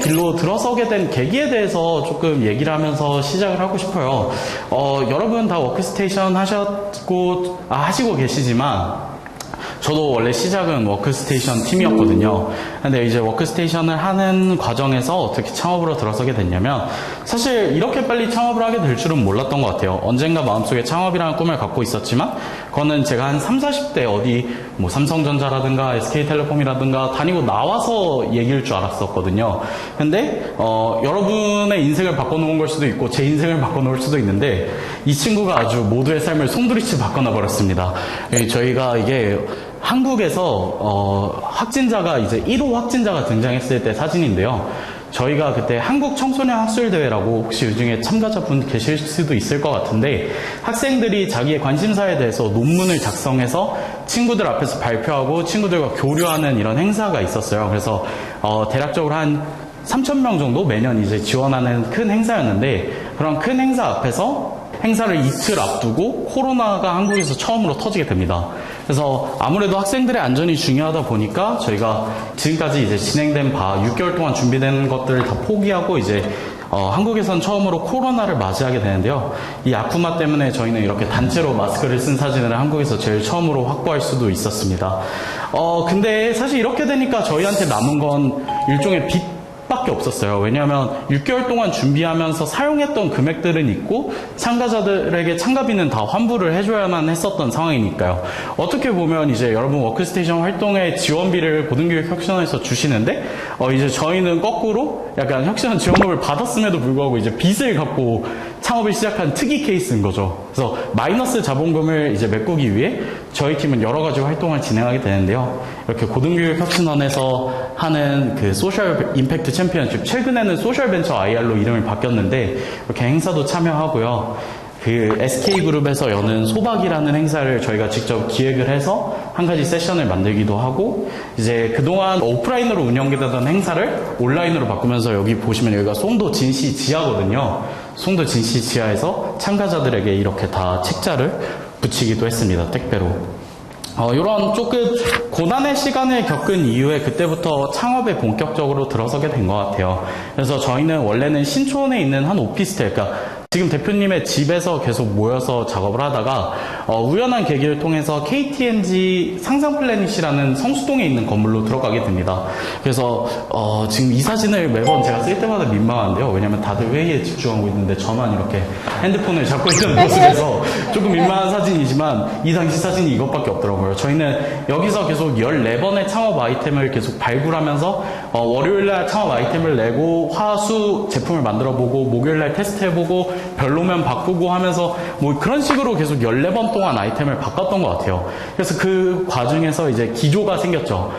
길로 들어서게 된 계기에 대해서 조금 얘기를 하면서 시작을 하고 싶어요. 여러분 다 워크스테이션 하시고 계시지만 저도 원래 시작은 워크스테이션 팀이었거든요. 근데 이제 워크스테이션을 하는 과정에서 어떻게 창업으로 들어서게 됐냐면, 사실 이렇게 빨리 창업을 하게 될 줄은 몰랐던 것 같아요. 언젠가 마음속에 창업이라는 꿈을 갖고 있었지만, 그거는 제가 한 30, 40대 어디 뭐 삼성전자라든가 SK텔레콤이라든가 다니고 나와서 얘기일 줄 알았었거든요. 근데 여러분의 인생을 바꿔놓은 걸 수도 있고 제 인생을 바꿔놓을 수도 있는데, 이 친구가 아주 모두의 삶을 송두리째 바꿔놔 버렸습니다. 저희가 이게 한국에서 확진자가 이제 1호 확진자가 등장했을 때 사진인데요. 저희가 그때 한국 청소년 학술대회라고, 혹시 요중에 참가자분 계실 수도 있을 것 같은데, 학생들이 자기의 관심사에 대해서 논문을 작성해서 친구들 앞에서 발표하고 친구들과 교류하는 이런 행사가 있었어요. 그래서 대략적으로 한 3,000명 정도 매년 이제 지원하는 큰 행사였는데, 그런 큰 행사 앞에서 행사를 이틀 앞두고 코로나가 한국에서 처음으로 터지게 됩니다. 그래서 아무래도 학생들의 안전이 중요하다 보니까 저희가 지금까지 이제 진행된 바 6개월 동안 준비된 것들을 다 포기하고 이제 한국에선 처음으로 코로나를 맞이하게 되는데요. 이 아쿠마 때문에 저희는 이렇게 단체로 마스크를 쓴 사진을 한국에서 제일 처음으로 확보할 수도 있었습니다. 근데 사실 이렇게 되니까 저희한테 남은 건 일종의 밖에 없었어요. 왜냐하면 6개월 동안 준비하면서 사용했던 금액들은 있고 참가자들에게 참가비는 다 환불을 해줘야만 했었던 상황이니까요. 어떻게 보면 이제 여러분 워크스테이션 활동의 지원비를 고등교육혁신원에서 주시는데 이제 저희는 거꾸로 약간 혁신원 지원금을 받았음에도 불구하고 이제 빚을 갖고 창업을 시작한 특이 케이스인 거죠. 그래서 마이너스 자본금을 이제 메꾸기 위해 저희 팀은 여러 가지 활동을 진행하게 되는데요. 이렇게 고등교육혁신원에서 하는 그 소셜 임팩트 챔피언십, 최근에는 소셜 벤처 IR로 이름을 바뀌었는데 이렇게 행사도 참여하고요. 그 SK그룹에서 여는 소박이라는 행사를 저희가 직접 기획을 해서 한 가지 세션을 만들기도 하고, 이제 그동안 오프라인으로 운영되던 행사를 온라인으로 바꾸면서, 여기 보시면 여기가 송도 진시 지하거든요. 송도 진시 지하에서 참가자들에게 이렇게 다 책자를 붙이기도 했습니다. 택배로. 이런 조금 고난의 시간을 겪은 이후에 그때부터 창업에 본격적으로 들어서게 된 것 같아요. 그래서 저희는 원래는 신촌에 있는 한 오피스텔, 그러니까 지금 대표님의 집에서 계속 모여서 작업을 하다가 우연한 계기를 통해서 KTNG 상상플래닛이라는 성수동에 있는 건물로 들어가게 됩니다. 그래서 지금 이 사진을 매번 제가 쓸 때마다 민망한데요. 왜냐면 다들 회의에 집중하고 있는데 저만 이렇게 핸드폰을 잡고 있는 모습에서 조금 민망한 사진이지만, 이 당시 사진이 이것밖에 없더라고요. 저희는 여기서 계속 14번의 창업 아이템을 계속 발굴하면서 월요일날 창업 아이템을 내고 화수 제품을 만들어보고, 목요일날 테스트해보고, 별로면 바꾸고 하면서 뭐 그런 식으로 계속 14번 동안 아이템을 바꿨던 것 같아요. 그래서 그 과정에서 이제 기조가 생겼죠.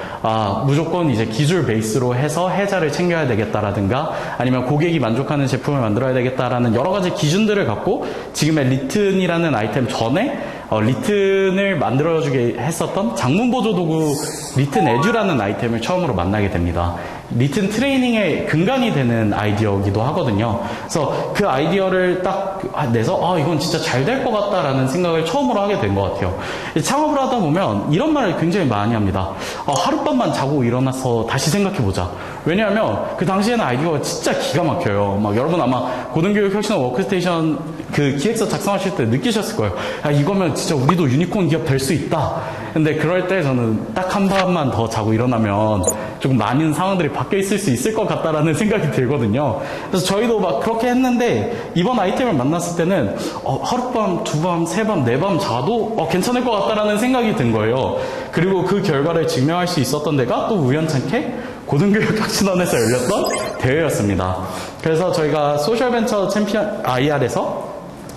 무조건 이제 기술 베이스로 해서 해자를 챙겨야 되겠다라든가, 아니면 고객이 만족하는 제품을 만들어야 되겠다라는 여러 가지 기준들을 갖고, 지금의 리튼이라는 아이템 전에 리튼을 만들어주게 했었던 장문보조도구 리튼 에듀라는 아이템을 처음으로 만나게 됩니다. 리튼 트레이닝의 근간이 되는 아이디어이기도 하거든요. 그래서 그 아이디어를 딱 내서 이건 진짜 잘 될 것 같다라는 생각을 처음으로 하게 된 것 같아요. 창업을 하다 보면 이런 말을 굉장히 많이 합니다. 하룻밤만 자고 일어나서 다시 생각해보자. 왜냐하면 그 당시에는 아이디어가 진짜 기가 막혀요. 여러분 아마 고등교육혁신원 워크스테이션 그 기획서 작성하실 때 느끼셨을 거예요. 이거면 진짜 우리도 유니콘 기업 될 수 있다. 근데 그럴 때 저는 딱 한 밤만 더 자고 일어나면 조금 많은 상황들이 바뀌어 있을 수 있을 것 같다라는 생각이 들거든요. 그래서 저희도 막 그렇게 했는데, 이번 아이템을 만났을 때는 하룻밤, 두밤, 세밤, 네밤 자도 괜찮을 것 같다라는 생각이 든 거예요. 그리고 그 결과를 증명할 수 있었던 데가 또 우연찮게 고등교육혁신원에서 열렸던 대회였습니다. 그래서 저희가 소셜벤처 챔피언 IR에서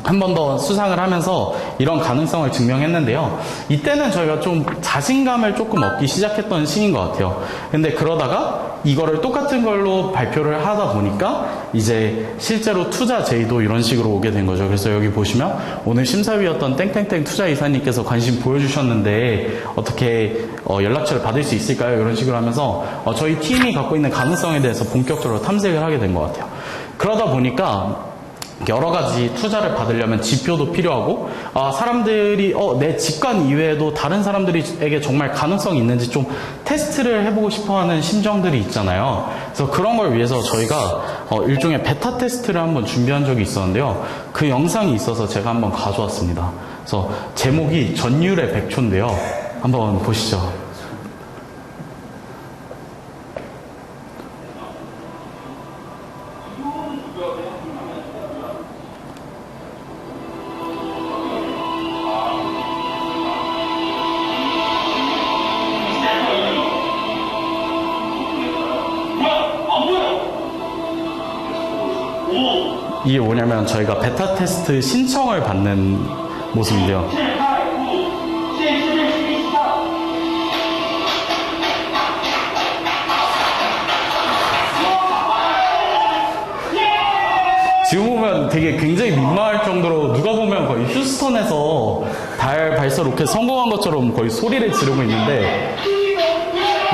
한 번 더 수상을 하면서 이런 가능성을 증명했는데요. 이때는 저희가 좀 자신감을 조금 얻기 시작했던 시기인 것 같아요. 근데 그러다가 이거를 똑같은 걸로 발표를 하다 보니까 이제 실제로 투자 제의도 이런 식으로 오게 된 거죠. 그래서 여기 보시면 오늘 심사위였던 땡땡땡 투자 이사님께서 관심 보여주셨는데 어떻게 연락처를 받을 수 있을까요? 이런 식으로 하면서 저희 팀이 갖고 있는 가능성에 대해서 본격적으로 탐색을 하게 된 것 같아요. 그러다 보니까 여러 가지 투자를 받으려면 지표도 필요하고, 사람들이 내 직관 이외에도 다른 사람들에게 정말 가능성이 있는지 좀 테스트를 해보고 싶어하는 심정들이 있잖아요. 그래서 그런 걸 위해서 저희가 일종의 베타 테스트를 한번 준비한 적이 있었는데요. 그 영상이 있어서 제가 한번 가져왔습니다. 그래서 제목이 전율의 100초인데요. 한번 보시죠. 이게 뭐냐면 저희가 베타 테스트 신청을 받는 모습인데요. 지금 보면 되게 굉장히 민망할 정도로 누가 보면 거의 휴스턴에서 달 발사 로켓 성공한 것처럼 거의 소리를 지르고 있는데,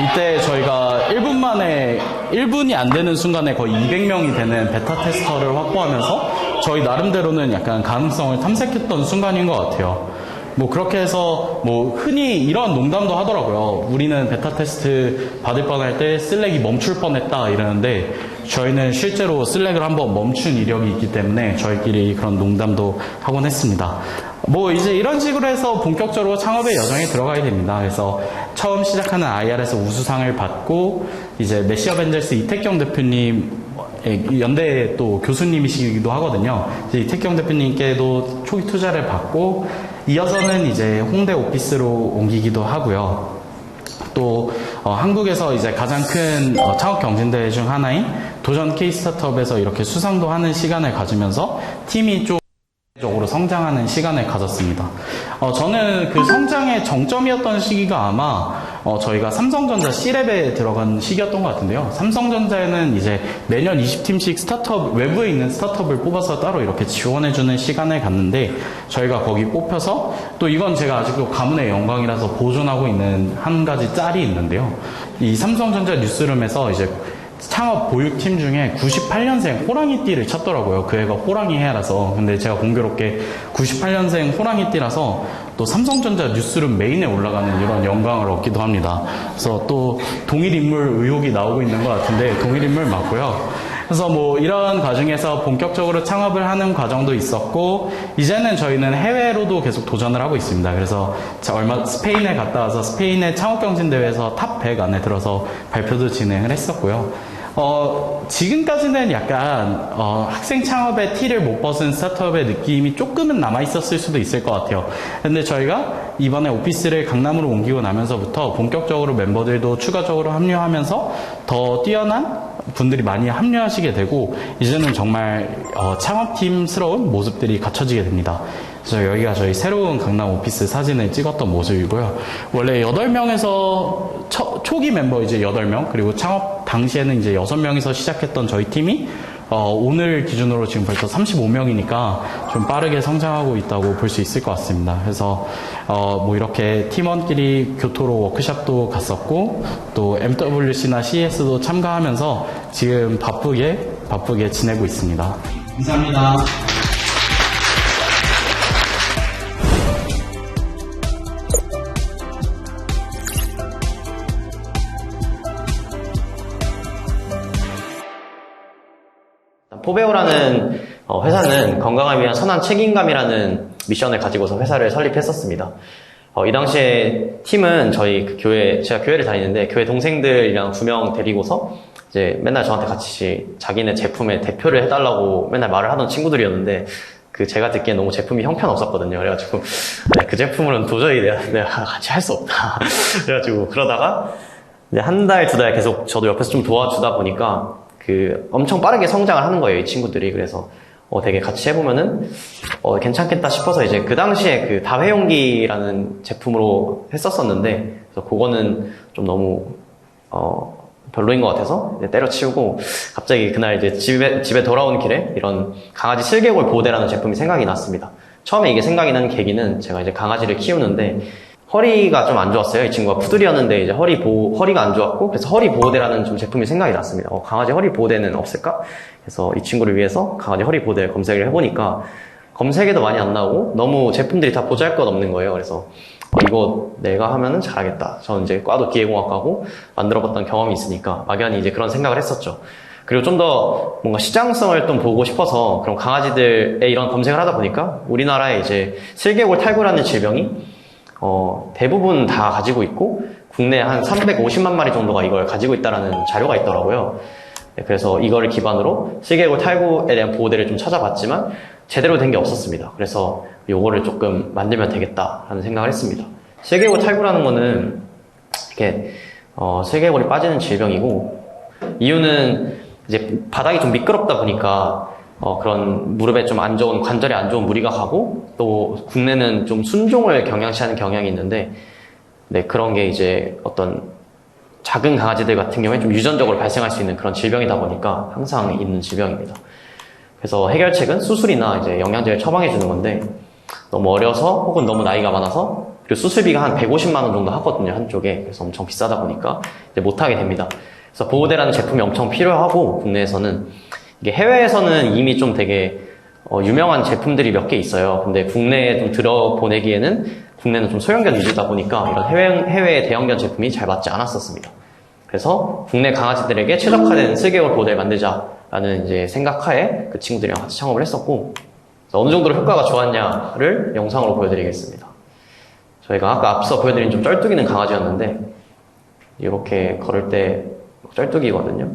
이때 저희가 1분 만에 1분이 안 되는 순간에 거의 200명이 되는 베타 테스터를 확보하면서 저희 나름대로는 약간 가능성을 탐색했던 순간인 것 같아요. 뭐 그렇게 해서 뭐 흔히 이런 농담도 하더라고요. 우리는 베타 테스트 받을 뻔할 때 슬랙이 멈출 뻔했다 이러는데, 저희는 실제로 슬랙을 한번 멈춘 이력이 있기 때문에 저희끼리 그런 농담도 하곤 했습니다. 뭐 이제 이런 식으로 해서 본격적으로 창업의 여정에 들어가야 됩니다. 그래서 처음 시작하는 IR에서 우수상을 받고, 이제 메시 어벤져스 이택경 대표님, 연대 또 교수님이시기도 하거든요. 이제 이택경 대표님께도 초기 투자를 받고, 이어서는 이제 홍대 오피스로 옮기기도 하고요. 또 한국에서 이제 가장 큰 창업 경진대회 중 하나인 도전 K 스타트업에서 이렇게 수상도 하는 시간을 가지면서 팀이 좀 적으로 성장하는 시간을 가졌습니다. 저는 그 성장의 정점이었던 시기가 아마 저희가 삼성전자 C랩에 들어간 시기였던 것 같은데요. 삼성전자에는 이제 매년 20팀씩 스타트업, 외부에 있는 스타트업을 뽑아서 따로 이렇게 지원해주는 시간을 갖는데, 저희가 거기 뽑혀서, 또 이건 제가 아직도 가문의 영광이라서 보존하고 있는 한 가지 짤이 있는데요. 이 삼성전자 뉴스룸에서 이제 창업 보육팀 중에 98년생 호랑이띠를 찾더라고요. 그 애가 호랑이 해라서. 근데 제가 공교롭게 98년생 호랑이띠라서 또 삼성전자 뉴스룸 메인에 올라가는 이런 영광을 얻기도 합니다. 그래서 또 동일인물 의혹이 나오고 있는 것 같은데 동일인물 맞고요. 그래서 뭐 이런 과정에서 본격적으로 창업을 하는 과정도 있었고, 이제는 저희는 해외로도 계속 도전을 하고 있습니다. 그래서 얼마 스페인에 갔다 와서 스페인의 창업경진대회에서 탑 100 안에 들어서 발표도 진행을 했었고요. 지금까지는 약간 학생 창업의 티를 못 벗은 스타트업의 느낌이 조금은 남아있었을 수도 있을 것 같아요. 근데 저희가 이번에 오피스를 강남으로 옮기고 나면서부터 본격적으로 멤버들도 추가적으로 합류하면서 더 뛰어난 분들이 많이 합류하시게 되고, 이제는 정말 창업팀스러운 모습들이 갖춰지게 됩니다. 그래서 여기가 저희 새로운 강남 오피스 사진을 찍었던 모습이고요. 원래 8명에서 초기 멤버 이제 8명, 그리고 창업 당시에는 이제 6명이서 시작했던 저희 팀이 오늘 기준으로 지금 벌써 35명이니까 좀 빠르게 성장하고 있다고 볼 수 있을 것 같습니다. 그래서 뭐 이렇게 팀원끼리 교토로 워크숍도 갔었고, 또 MWC나 CES도 참가하면서 지금 바쁘게 지내고 있습니다. 감사합니다. 포베오라는 회사는 건강을 위한 선한 책임감이라는 미션을 가지고서 회사를 설립했었습니다. 이 당시에 팀은 저희 그 제가 교회를 다니는데 교회 동생들이랑 2명 데리고서 이제 맨날 저한테 같이 자기네 제품의 대표를 해달라고 맨날 말을 하던 친구들이었는데, 제가 듣기엔 너무 제품이 형편없었거든요. 그래가지고 그 제품으로는 도저히 내가 같이 할 수 없다. 그래가지고 그러다가 이제 1달, 2달 계속 저도 옆에서 좀 도와주다 보니까 엄청 빠르게 성장을 하는 거예요, 이 친구들이. 그래서 되게 같이 해보면은 괜찮겠다 싶어서 이제 그 당시에 다회용기라는 제품으로 했었었는데, 그래서 그거는 좀 너무 별로인 것 같아서 이제 때려치우고, 갑자기 그날 이제 집에 돌아온 길에 이런 강아지 슬개골 보호대라는 제품이 생각이 났습니다. 처음에 이게 생각이 난 계기는, 제가 이제 강아지를 키우는데 허리가 좀 안 좋았어요. 이 친구가 푸들이었는데 이제 허리가 안 좋았고, 그래서 허리 보호대라는 좀 제품이 생각이 났습니다. 강아지 허리 보호대는 없을까? 그래서 이 친구를 위해서 강아지 허리 보호대 검색을 해보니까 검색에도 많이 안 나오고 너무 제품들이 다 보잘것없는 거예요. 그래서 이거 내가 하면은 잘하겠다. 저는 이제 과도 기계공학과고 만들어봤던 경험이 있으니까 막연히 이제 그런 생각을 했었죠. 그리고 좀 더 뭔가 시장성을 좀 보고 싶어서 그런 강아지들의 이런 검색을 하다 보니까 우리나라에 이제 슬개골 탈구라는 질병이 대부분 다 가지고 있고 국내 한 350만 마리 정도가 이걸 가지고 있다라는 자료가 있더라고요. 네, 그래서 이거를 기반으로 슬개골 탈구에 대한 보호대를 좀 찾아봤지만 제대로 된 게 없었습니다. 그래서 요거를 조금 만들면 되겠다라는 생각을 했습니다. 슬개골 탈구라는 거는 이렇게 슬개골이 빠지는 질병이고 이유는 이제 바닥이 좀 미끄럽다 보니까 그런 무릎에 좀 안 좋은 관절에 안 좋은 무리가 가고 또 국내는 좀 순종을 경향시하는 경향이 있는데 네, 그런 게 이제 어떤 작은 강아지들 같은 경우에 좀 유전적으로 발생할 수 있는 그런 질병이다 보니까 항상 있는 질병입니다. 그래서 해결책은 수술이나 이제 영양제를 처방해 주는 건데 너무 어려서 혹은 너무 나이가 많아서 그리고 수술비가 한 150만 원 정도 하거든요, 한쪽에. 그래서 엄청 비싸다 보니까 이제 못하게 됩니다. 그래서 보호대라는 제품이 엄청 필요하고 국내에서는 이게 해외에서는 이미 좀 되게 유명한 제품들이 몇 개 있어요. 근데 국내에 좀 들어보내기에는 국내는 좀 소형견 위주다 보니까 이런 해외의 대형견 제품이 잘 맞지 않았었습니다. 그래서 국내 강아지들에게 최적화된 슬개골 보호대를 만들자라는 이제 생각하에 그 친구들이랑 같이 창업을 했었고 어느 정도로 효과가 좋았냐를 영상으로 보여드리겠습니다. 저희가 아까 앞서 보여드린 좀 쩔뚝이는 강아지였는데 이렇게 걸을 때 쩔뚝이거든요.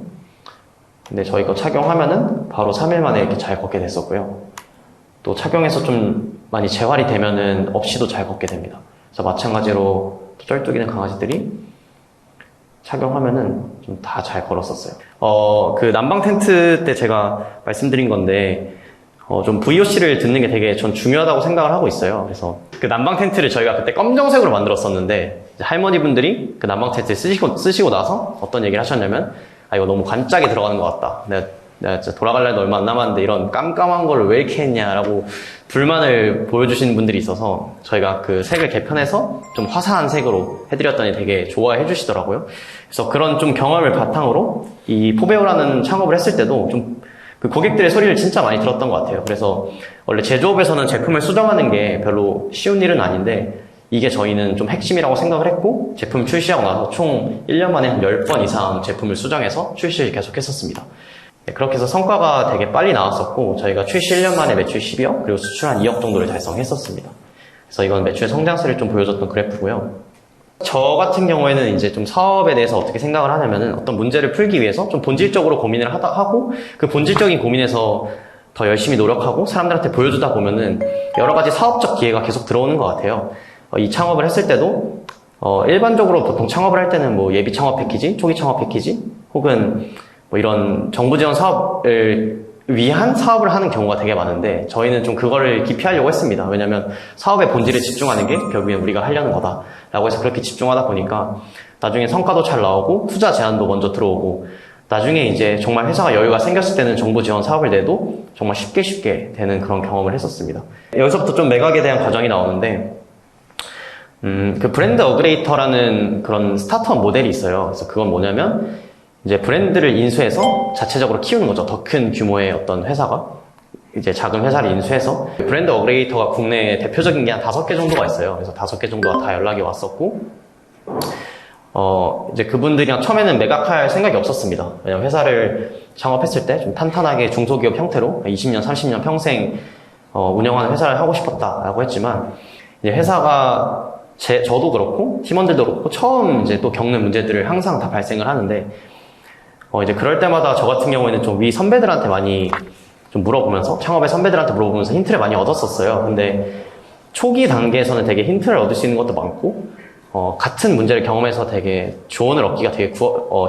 근데 저희 거 착용하면은 바로 3일 만에 이렇게 잘 걷게 됐었고요. 또 착용해서 좀 많이 재활이 되면은 없이도 잘 걷게 됩니다. 그래서 마찬가지로 쩔뚝이는 강아지들이 착용하면은 좀 다 잘 걸었었어요. 그 난방 텐트 때 제가 말씀드린 건데 좀 VOC를 듣는 게 되게 전 중요하다고 생각을 하고 있어요. 그래서 그 난방 텐트를 저희가 그때 검정색으로 만들었었는데 할머니분들이 그 난방 텐트 쓰시고 나서 어떤 얘기를 하셨냐면 이거 너무 관짝이 들어가는 것 같다. 내가 진짜 돌아갈 날도 얼마 안 남았는데 이런 깜깜한 걸 왜 이렇게 했냐라고 불만을 보여주시는 분들이 있어서 저희가 그 색을 개편해서 좀 화사한 색으로 해드렸더니 되게 좋아해 주시더라고요. 그래서 그런 좀 경험을 바탕으로 이 포베오라는 창업을 했을 때도 좀 그 고객들의 소리를 진짜 많이 들었던 것 같아요. 그래서 원래 제조업에서는 제품을 수정하는 게 별로 쉬운 일은 아닌데 이게 저희는 좀 핵심이라고 생각을 했고 제품 출시하고 나서 총 1년 만에 한 10번 이상 제품을 수정해서 출시를 계속 했었습니다. 네, 그렇게 해서 성과가 되게 빨리 나왔었고 저희가 출시 1년 만에 매출 12억 그리고 수출 한 2억 정도를 달성했었습니다. 그래서 이건 매출의 성장세를 좀 보여줬던 그래프고요. 저 같은 경우에는 이제 좀 사업에 대해서 어떻게 생각을 하냐면은 어떤 문제를 풀기 위해서 좀 본질적으로 고민을 하고 그 본질적인 고민에서 더 열심히 노력하고 사람들한테 보여주다 보면은 여러 가지 사업적 기회가 계속 들어오는 것 같아요. 이 창업을 했을 때도 일반적으로 보통 창업을 할 때는 뭐 예비 창업 패키지, 초기 창업 패키지 혹은 뭐 이런 정부 지원 사업을 위한 사업을 하는 경우가 되게 많은데 저희는 좀 그거를 기피하려고 했습니다. 왜냐하면 사업의 본질에 집중하는 게 결국엔 우리가 하려는 거다라고 해서 그렇게 집중하다 보니까 나중에 성과도 잘 나오고 투자 제안도 먼저 들어오고 나중에 이제 정말 회사가 여유가 생겼을 때는 정부 지원 사업을 내도 정말 쉽게 되는 그런 경험을 했었습니다. 여기서부터 좀 매각에 대한 과정이 나오는데 그 브랜드 어그레이터라는 그런 스타트업 모델이 있어요. 그래서 그건 뭐냐면 이제 브랜드를 인수해서 자체적으로 키우는 거죠. 더 큰 규모의 어떤 회사가 이제 작은 회사를 인수해서 브랜드 어그레이터가 국내에 대표적인 게 한 5개 정도가 있어요. 그래서 5개 정도가 다 연락이 왔었고 이제 그분들이랑 처음에는 매각할 생각이 없었습니다. 왜냐면 회사를 창업했을 때 좀 탄탄하게 중소기업 형태로 20년, 30년 평생 운영하는 회사를 하고 싶었다라고 했지만 이제 회사가 저도 그렇고 팀원들도 그렇고 처음 이제 또 겪는 문제들을 항상 다 발생을 하는데 이제 그럴 때마다 저 같은 경우에는 좀 위 선배들한테 많이 좀 물어보면서 창업의 선배들한테 물어보면서 힌트를 많이 얻었었어요. 근데 초기 단계에서는 되게 힌트를 얻을 수 있는 것도 많고 같은 문제를 경험해서 되게 조언을 얻기가 되게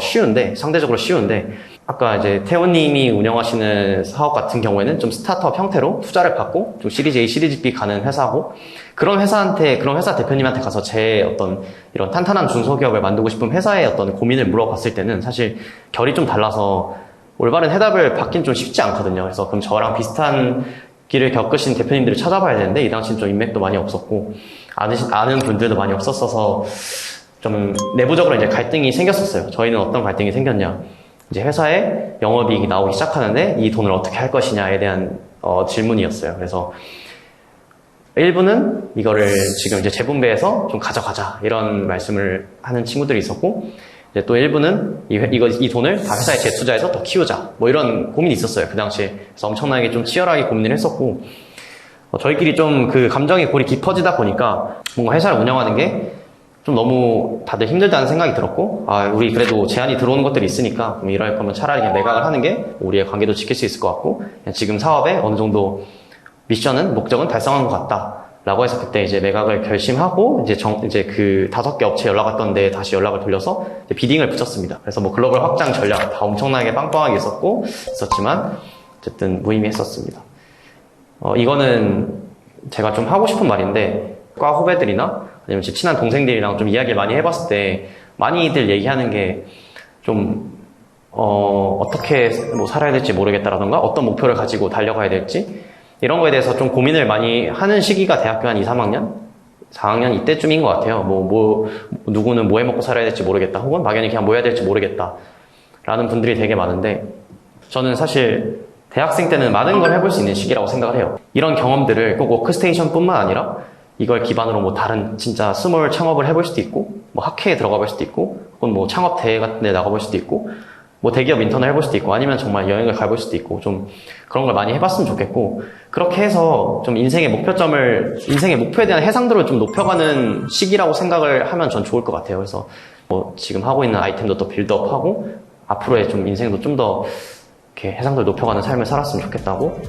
쉬운데 상대적으로 쉬운데 아까 이제 태호님이 운영하시는 사업 같은 경우에는 좀 스타트업 형태로 투자를 받고 좀 시리즈 A, 시리즈 B 가는 회사고 그런 회사 대표님한테 가서 제 어떤 이런 탄탄한 중소기업을 만들고 싶은 회사의 어떤 고민을 물어봤을 때는 사실 결이 좀 달라서 올바른 해답을 받긴 좀 쉽지 않거든요. 그래서 그럼 저랑 비슷한 길을 겪으신 대표님들을 찾아봐야 되는데 이 당시는 좀 인맥도 많이 없었고 아는 분들도 많이 없었어서 좀 내부적으로 이제 갈등이 생겼었어요. 저희는 어떤 갈등이 생겼냐. 이제 회사에 영업이익이 나오기 시작하는데 이 돈을 어떻게 할 것이냐에 대한 질문이었어요. 그래서 일부는 이거를 지금 이제 재분배해서 좀 가져가자 이런 말씀을 하는 친구들이 있었고, 이제 또 일부는 이 돈을 다 회사에 재투자해서 더 키우자 뭐 이런 고민이 있었어요, 그 당시에. 그래서 엄청나게 좀 치열하게 고민을 했었고, 저희끼리 좀 그 감정의 골이 깊어지다 보니까 뭔가 회사를 운영하는 게 좀 너무 다들 힘들다는 생각이 들었고, 우리 그래도 제한이 들어오는 것들이 있으니까 그럼 이럴 거면 차라리 그냥 매각을 하는 게 우리의 관계도 지킬 수 있을 것 같고, 그냥 지금 사업에 어느 정도 미션은, 목적은 달성한 것 같다 라고 해서 그때 이제 매각을 결심하고, 이제 그 5개 업체에 연락 왔던데 다시 연락을 돌려서 비딩을 붙였습니다. 그래서 뭐 글로벌 확장 전략 다 엄청나게 빵빵하게 있었지만 어쨌든 무의미했었습니다. 이거는 제가 좀 하고 싶은 말인데, 과 후배들이나 아니면 제 친한 동생들이랑 좀 이야기를 많이 해봤을 때 많이들 얘기하는 게 좀 어떻게 뭐 살아야 될지 모르겠다라던가 어떤 목표를 가지고 달려가야 될지 이런 거에 대해서 좀 고민을 많이 하는 시기가 대학교 한 2, 3학년? 4학년 이때쯤인 것 같아요. 누구는 뭐 해먹고 살아야 될지 모르겠다, 혹은 막연히 그냥 뭐 해야 될지 모르겠다 라는 분들이 되게 많은데, 저는 사실 대학생 때는 많은 걸 해볼 수 있는 시기라고 생각을 해요. 이런 경험들을 꼭 워크스테이션 뿐만 아니라 이걸 기반으로 뭐 다른 진짜 스몰 창업을 해볼 수도 있고, 뭐 학회에 들어가 볼 수도 있고, 혹은 뭐 창업 대회 같은 데 나가볼 수도 있고, 뭐 대기업 인턴을 해볼 수도 있고, 아니면 정말 여행을 가볼 수도 있고, 좀 그런 걸 많이 해봤으면 좋겠고, 그렇게 해서 좀 인생의 목표에 대한 해상도를 좀 높여가는 시기라고 생각을 하면 전 좋을 것 같아요. 그래서 뭐 지금 하고 있는 아이템도 또 빌드업하고, 앞으로의 좀 인생도 좀 더 이렇게 해상도를 높여가는 삶을 살았으면 좋겠다고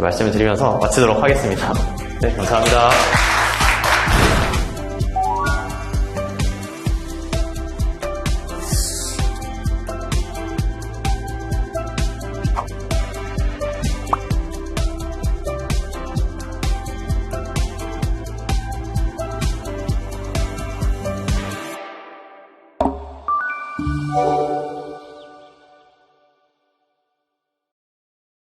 말씀을 드리면서 마치도록 하겠습니다. 네, 감사합니다. you.